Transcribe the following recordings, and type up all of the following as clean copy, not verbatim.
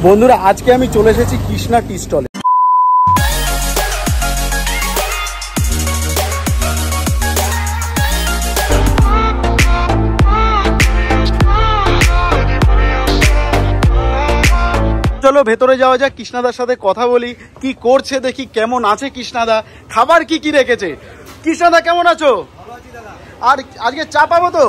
বন্ধুরা আজকে আমি চলে এসেছি কৃষ্ণা টি স্টলে। চলো ভেতরে যাওয়া যাক, কৃষ্ণাদার সাথে কথা বলি, কি করছে দেখি, কেমন আছে কৃষ্ণাদা, খাবার কি কি রেখেছে। কৃষ্ণাদা কেমন আছো? আর আজকে চা পাবো তো?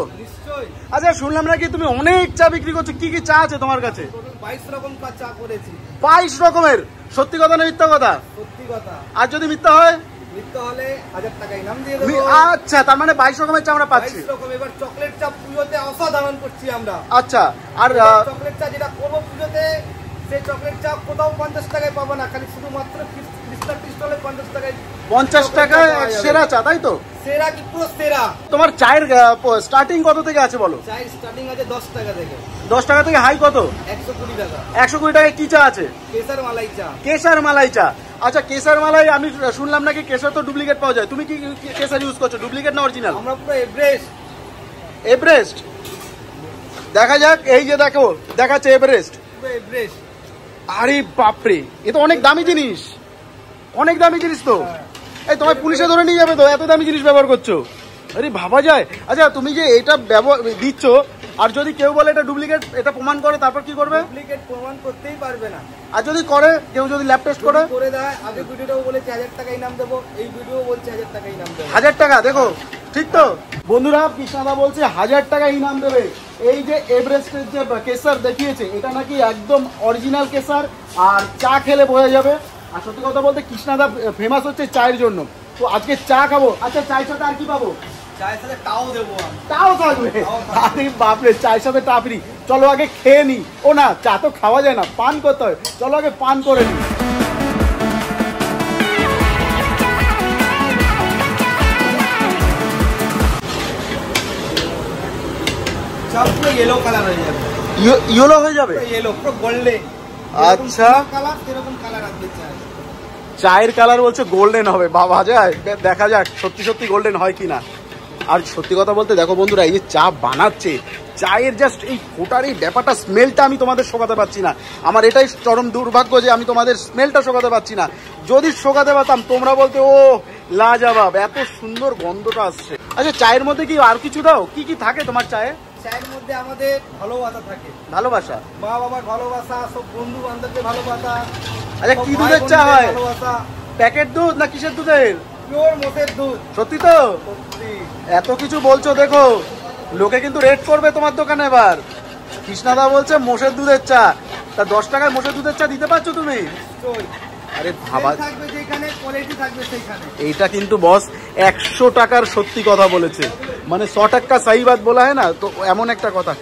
আচ্ছা শুনলাম নাকি তুমি অনেক চা বিক্রি করছো, কি কি চা আছে তোমার কাছে? 22 রকম চা করেছি। 22 রকমের? সত্যি কথা না মিথ্যা কথা? সত্যি কথা। আর যদি মিথ্যা হয়? মিথ্যা হলে 1000 টাকা ইনাম দিয়ে দেব। আচ্ছা, তার মানে 22 রকমের চা আমরা পাচ্ছি। 22 রকম। এবার চকলেট চা পুজোতে অসাধারণ করছি আমরা। আচ্ছা, আর চকলেট চা যেটা করব পুজোতে, সেই চকলেট চা কোথাও 50 টাকায় পাবো না, খালি শুধুমাত্র কৃষ্ণা টি স্টলে 50 টাকায়। 50 টাকায় সেরা চা, তাই তো? সেরা কি পুরো সেরা। তোমার চায়ের স্টার্টিং কত থেকে আছে বলো? চায়ের স্টার্টিং আছে 10 টাকা থেকে। 10 টাকা থেকে হাই কত? 120 টাকা। 120 টাকায় কি চা আছে? কেশর মালাই চা। কেশর মালাই চা। আচ্ছা কেশর মালাই, আমি শুনলাম নাকি কেশর তো ডুপ্লিকেট পাওয়া যায়, তুমি কি কেশর ইউজ করছো, ডুপ্লিকেট না অরিজিনাল? আমরা পুরো এভারেস্ট। এভারেস্ট দেখা যাক, এই যে দেখো দেখাচ্ছে এভারেস্ট। পুরো এভারেস্ট। আরে বাপরে, এ তো অনেক দামি জিনিস, অনেক দামি জিনিস তো। এই তোমার পুলিশে ধরে নিয়ে যাবে তো, এত দামি জিনিস ব্যবহার করছো। আরে ভাবা যায়। আচ্ছা তুমি যে এটা ব্যবহার দিচ্ছ, আর যদি কেউ বলে এটা ডুপ্লিকেট, এটা প্রমাণ করে, তারপর কি করবে? ডুপ্লিকেট প্রমাণ করতেই পারবে না। আর যদি করে কেউ, যদি ল্যাব টেস্ট করে দেয়, আগে ভিডিওটাও বলেছে 1000 টাকা ইনাম দেবো, এই ভিডিও বলছে 1000 টাকা ইনাম দেবো। 1000 টাকা? দেখো ঠিক তো বন্ধুরা, কৃষ্ণাদা বলছে 1000 টাকা ইনাম দেবে। এই যে এভারেস্টের যে কেসার দেখিয়েছে, এটা নাকি একদম অরিজিনাল কেসার, আর চা খেলে বোঝা যাবে। আর সত্যি কথা বলতে কৃষ্ণাদা ফেমাস হচ্ছে চায়ের জন্য, তো আজকে চা খাবো। আচ্ছা চায়ের সাথে আর কি পাবো? চায়ের সাথে তাও দেবো। তাও থাকবে? আরে বাপরে, চায়ের সাথে টাপরি। চলো আগে খেয়ে নি। ও না, চা তো খাওয়া যায় না, পান করতে হয়। চলো আগে পান করে নি। পুরো ইয়েলো কালার হয়ে যাবে। ইয়েলো হয়ে যাবে? ইয়েলো পুরো গোল্ডেন। আচ্ছা কালার, এরকম কালার আসবে চাই। চায়ের কালার বলছে গোল্ডেন হবে, বাবা যায়, দেখা যাক সত্যি সত্যি গোল্ডেন হয় কিনা। আর সত্যি কথা বলতে দেখো বন্ধুরা, এই যে চা বানাচ্ছে, চায়ের জাস্ট এই ফোটার এই ব্যাপারটা, স্মেলটা আমি তোমাদের শোকাতে পারছি না। আমার এটাই চরম দুর্ভাগ্য যে আমি তোমাদের স্মেলটা শোকাতে পারছি না। যদি শোকাতে পারতাম তোমরা বলতে ও লাজবাব, এত সুন্দর গন্ধটা আসছে। আচ্ছা চায়ের মধ্যে কি আর কিছু দাও? কি কি থাকে তোমার চায়ে? চায়ের মধ্যে আমাদের ভালোবাসা থাকে। ভালোবাসা? মা বাবার ভালোবাসা, সব বন্ধু বান্ধবদের ভালোবাসা। আচ্ছা কি দুধের চা হয়? প্যাকেট দুধ না কিসের দুধের? পিওর মোষের দুধ। সত্যি তো? সত্যি। এত কিছু বলছো, দেখো লোকে কিন্তু রেট করবে তোমার দোকানে এবার। কৃষ্ণাদা বলছে মোষের দুধের চা, তা 10 টাকায় মোষের দুধের চা দিতে পারছো তুমি? আরে ভাবা, এইটা কিন্তু বস 100 টাকার সত্যি কথা বলেছে, মানে 100 টাকা সাহি বাত বলা হয় না, তো এমন একটা কথা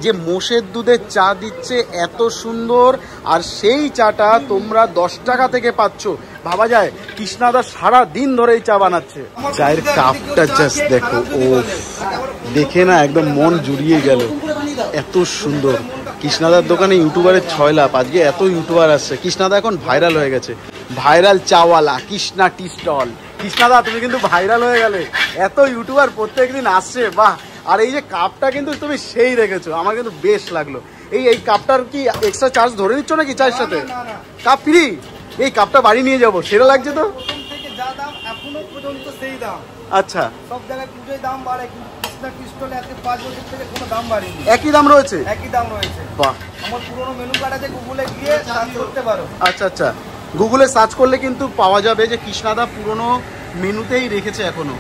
যে মোষের দুধের চা দিচ্ছে এত সুন্দর, আর সেই চাটা তোমরা 10 টাকা থেকে পাচ্ছ। ভাবা যায় কৃষ্ণাদা সারা দিন ধরে এই চা বানাচ্ছে। চায়ের কাপটা জাস্ট দেখো, ও দেখে না একদম মন জুড়িয়ে গেল, এত সুন্দর। কৃষ্ণাদার দোকানে ইউটিউবারের 6 লাভ, আজকে এত ইউটিউবার আসছে। কৃষ্ণাদা এখন ভাইরাল হয়ে গেছে, ভাইরাল চাওয়ালা, কৃষ্ণা টি স্টল। কৃষ্ণাদা তুমি কিন্তু ভাইরাল হয়ে গেলে, এত ইউটিউবার প্রত্যেকদিন আসছে, বাহ। আর এই যে কাপটা কিন্তু তুমি সেই রেখেছো, আমার কিন্তু বেশ লাগলো। এই কাপটার কি এক্সট্রা চার্জ ধরে নিচ্ছ নাকি চায়ের সাথে? Cup free? এই কাপটা বাড়ি নিয়ে যাবো, সেটা লাগছে তো। যা দাম এখনো পর্যন্ত সেই দাম। আচ্ছা, সব জায়গায় পুজোয় দাম বাড়ে, কিন্তু কৃষ্ণা টি স্টলে আজকে 5 বছর থেকে কোনো দাম বাড়েনি। একই দাম রয়েছে? একই দাম রয়েছে। বাহ। আমার পুরোনো মেনু কার্ড আছে, গুগলে গিয়ে সার্চ করতে পারো। আচ্ছা আচ্ছা, গুগলে সার্চ করলে কিন্তু পাওয়া যাবে যে কৃষ্ণাদা পুরোনো মেনুতেই রেখেছে এখনো।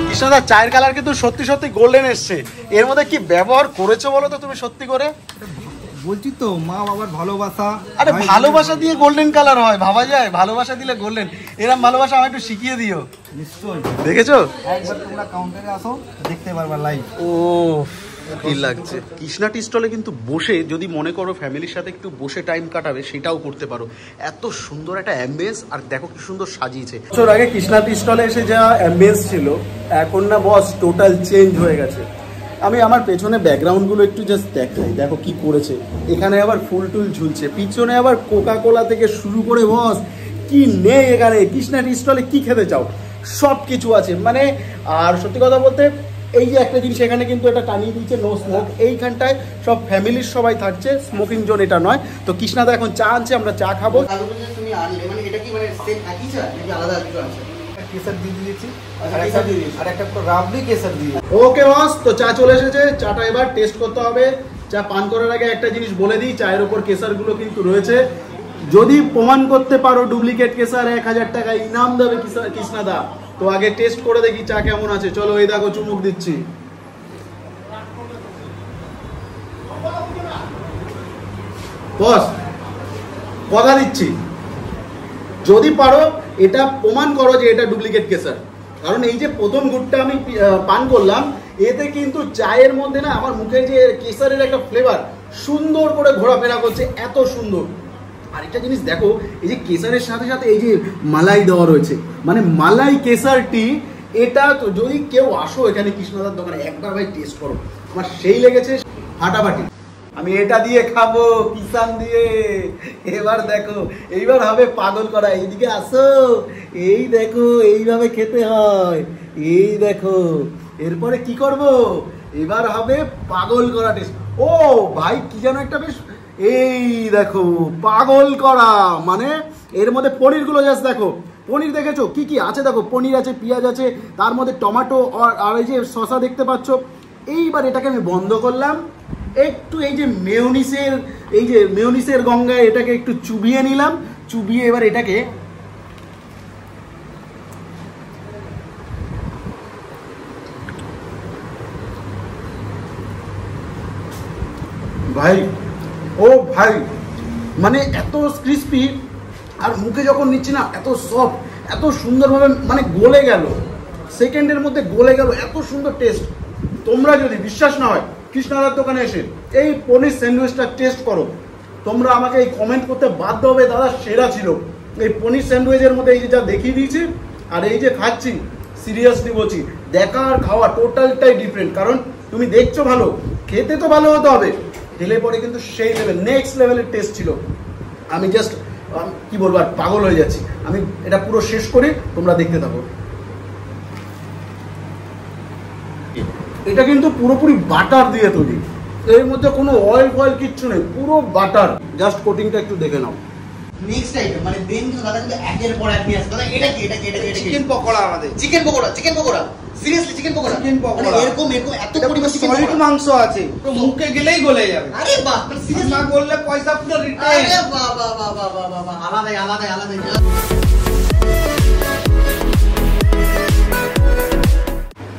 কৃষ্ণাদা চায়ের কালার কিন্তু সত্যি সত্যি গোল্ডেন এসছে, এর মধ্যে কি ব্যবহার করেছো বলো তো তুমি সত্যি করে? বলছি তো, মা বাবার ভালোবাসা। আরে ভালোবাসা দিয়ে গোল্ডেন কালার হয়, ভাবা যায়? ভালোবাসা দিলে গোল্ডেন, এরকম ভালোবাসা আমাকে একটু শিখিয়ে দিও। নিশ্চয়ই। দেখেছো? একবার তোমরা কাউন্টারে আসো, দেখতে পারবা লাইভ। ও কি লাগছে। কৃষ্ণা টি স্টলে কিন্তু বসে যদি মনে করো ফ্যামিলির সাথে একটু বসে টাইম কাটাবে, সেটাও করতে পারো। এত সুন্দর একটা অ্যাম্বিয়েন্স, আর দেখো কি সুন্দর সাজিয়েছে। বছর আগে কৃষ্ণা টি স্টলে এসে যা অ্যাম্বিয়েন্স ছিল, এখন না বস টোটাল চেঞ্জ হয়ে গেছে। আমি আমার পেছনে ব্যাকগ্রাউন্ডগুলো একটু জাস্ট দেখাই, দেখো কি করেছে। এখানে আবার ফুল টুল ঝুলছে, পিছনে আবার কোকা কোলা থেকে শুরু করে বস কি নেই এখানে? কৃষ্ণা টি স্টলে কি খেতে চাও সব কিছু আছে মানে। আর সত্যি কথা বলতে এই যে একটা জিনিস এখানে কিন্তু এটা টানিয়ে দিয়েছে নো স্মোক, এইখানটায় সব ফ্যামিলির সবাই থাকছে, স্মোকিং জোন এটা নয়। তো কৃষ্ণাদা এখন চা আনছে, আমরা চা খাবো। তুমি আনলে মানে এটা কি মানে সেম একই চা নাকি আলাদা কিছু আছে? কেসার দিয়ে দিয়েছি আর একটা রাবড়ি কেসার দিয়ে। ওকে বস, তো চা চলে এসেছে, চাটা এবার টেস্ট করতে হবে। চা পান করার আগে একটা জিনিস বলে দিই, চায়ের ওপর কেসারগুলো কিন্তু রয়েছে, যদি প্রমাণ করতে পারো ডুপ্লিকেট কেসার 1000 টাকা ইনাম দেবে কৃষ্ণাদা। তো আগে টেস্ট করে দেখি চা কেমন আছে। চলো এই দেখো চুমুক দিচ্ছি। বস কথা দিচ্ছি, যদি পারো এটা প্রমাণ করো যে এটা ডুপ্লিকেট কেসার। কারণ এই যে প্রথম গুড়টা আমি পান করলাম, এতে কিন্তু চায়ের মধ্যে না আমার মুখে যে কেসারের একটা ফ্লেভার সুন্দর করে ঘোরাফেরা করছে, এত সুন্দর। আর একটা জিনিস দেখো, এই যে কেসারের সাথে সাথে এই যে মালাই দেওয়া রয়েছে, মানে মালাই কেসার টি, এটা তো যদি কেউ আসো এখানে কৃষ্ণদার দোকানে একবার ভাই টেস্ট করো, আমার সেই লেগেছে ফাটাফাটি। আমি এটা দিয়ে খাবো কিষান দিয়ে। এবার দেখো, এইবার হবে পাগল করা। এইদিকে আসো, এই দেখো এইভাবে খেতে হয়, এই দেখো। এরপরে কি করব, এবার হবে পাগল করা টেস্ট। ও ভাই কি যেন একটা বেশ, এই দেখো পাগল করা, মানে এর মধ্যে পনিরগুলো জাস্ট দেখো, পনির দেখেছো কি কি আছে দেখো, পনির আছে, পেঁয়াজ আছে, তার মধ্যে টমেটো আর এই যে শসা দেখতে পাচ্ছ। এইবার এটাকে আমি বন্ধ করলাম, একটু এই যে মেয়োনিসের গঙ্গায় এটাকে একটু চুবিয়ে নিলাম, চুবিয়ে এবার এটাকে ভাই, ও ভাই মানে এত ক্রিস্পি, আর মুখে যখন নিচ্ছি না এত সফট, এত সুন্দরভাবে মানে গলে গেল, সেকেন্ডের মধ্যে গলে গেল, এত সুন্দর টেস্ট। তোমরা যদি বিশ্বাস না হয় কৃষ্ণদার দোকানে এসে এই পনির স্যান্ডউইচটা টেস্ট করো। তোমরা আমাকে এই কমেন্ট করতে বাধ্য হবে, দাদা সেরা ছিল। এই পনির স্যান্ডউইচের মধ্যে এই যে যা দেখিয়ে দিয়েছি আর এই যে খাচ্ছি, সিরিয়াসলি বলছি, দেখা আর খাওয়া টোটালটাই ডিফারেন্ট। কারণ তুমি দেখছো ভালো, খেতে তো ভালো হতে হবে, খেলে পরে কিন্তু সেই লেভেল, নেক্সট লেভেলের টেস্ট ছিল। আমি জাস্ট কি বলবো, আর পাগল হয়ে যাচ্ছি। আমি এটা পুরো শেষ করি, তোমরা দেখতে থাকো। এটা কিন্তু পুরোপুরি বাটার দিয়ে তৈরি, এর মধ্যে কোনো অয়েল ফয়েল কিচ্ছু নেই, পুরো বাটার। জাস্ট কোটিংটা একটু দেখে নাও। নেক্সট আইটেম মানে দেন কিন্তু দাদা কিন্তু একের পর এক নিয়ে আসবে। দাদা এটা কি, এটা কি, এটা কি? চিকেন পকোড়া। আমাদের chicken pakora, chicken pakora, seriously chicken pakora, chicken pakora এরকম এত পরিমাণ চিকেন পকোড়া, মাংস আছে, তো মুখে গেলেই গলে যাবে। আরে বাহ, সিরিয়াস না বললে পয়সা পুরো রিটার্ন। আরে বাহ বাহ বাহ বাহ বাহ বাহ, আলাদাই আলাদাই আলাদাই।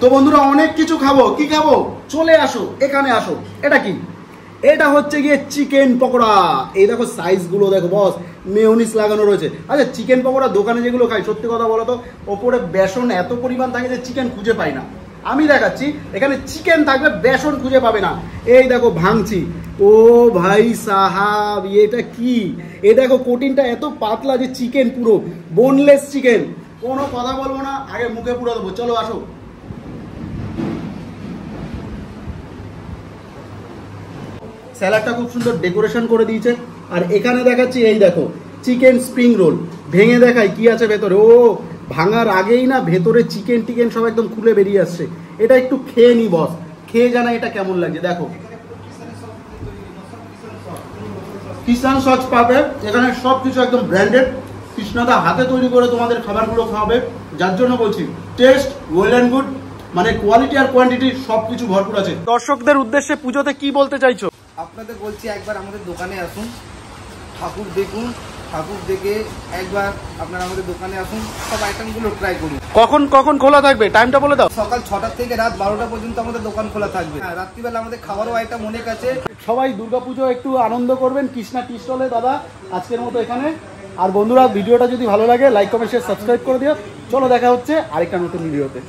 তো বন্ধুরা অনেক কিছু খাবো, কি খাবো, চলে আসো এখানে আসো। এটা কি, এটা হচ্ছে গিয়ে চিকেন পকোড়া। এই দেখো সাইজগুলো দেখো বস, মেয়োনিজ লাগানো রয়েছে। আচ্ছা চিকেন পকোড়া দোকানে যেগুলো খাই, সত্যি কথা বলো তো, ওপরে বেসন এত পরিমাণ থাকে যে চিকেন খুঁজে পাই না। আমি দেখাচ্ছি, এখানে চিকেন থাকবে, বেসন খুঁজে পাবে না। এই দেখো ভাঙছি, ও ভাই সাহাব, এটা কি, এই দেখো কোটিনটা এত পাতলা যে চিকেন পুরো বোনলেস চিকেন। কোনো কথা বলবো না, আগে মুখে পুরো দেবো। চলো আসো। স্যালাডটা খুব সুন্দর ডেকোরেশন করে দিয়েছে। আর এখানে দেখাচ্ছি, এই দেখো চিকেন স্প্রিং রোল, ভেঙে দেখাই কি আছে ভেতরে। ও ভাঙার আগেই না ভেতরে চিকেন টিকেন সব একদম খুলে বেরিয়ে আসছে। এটা একটু খেয়ে নি বস, খেয়ে জানা এটা কেমন লাগছে। দেখো কিষান সস পাবে এখানে, সব কিছু একদম ব্র্যান্ডেড, কৃষ্ণদা হাতে তৈরি করে তোমাদের খাবারগুলো খাওয়াবে। যার জন্য বলছি টেস্ট ওয়েল অ্যান্ড গুড, মানে কোয়ালিটি আর কোয়ান্টিটি সবকিছু ভরপুর আছে। দর্শকদের উদ্দেশ্যে পুজোতে কি বলতে চাইছো? আপনাদের বলছি একবার আমাদের দোকানে আসুন, ঠাকুর দেখুন, ঠাকুর দেখে একবার আপনারা আমাদের দোকানে আসুন, সব আইটেমগুলো ট্রাই করুন। কখন কখন খোলা থাকবে, টাইমটা বলে দাও। সকাল 6টা থেকে রাত 12টা পর্যন্ত আমাদের দোকান খোলা থাকবে। রাত্রিবেলা আমাদের খাবারও আইটেম অনেক আছে। সবাই দুর্গাপুজো একটু আনন্দ করবেন কৃষ্ণা টি স্টলে। দাদা আজকের মতো এখানে। আর বন্ধুরা ভিডিওটা যদি ভালো লাগে লাইক কমেন্ট শেয়ার সাবস্ক্রাইব করে দিও। চলো দেখা হচ্ছে আরেকটা নতুন ভিডিওতে।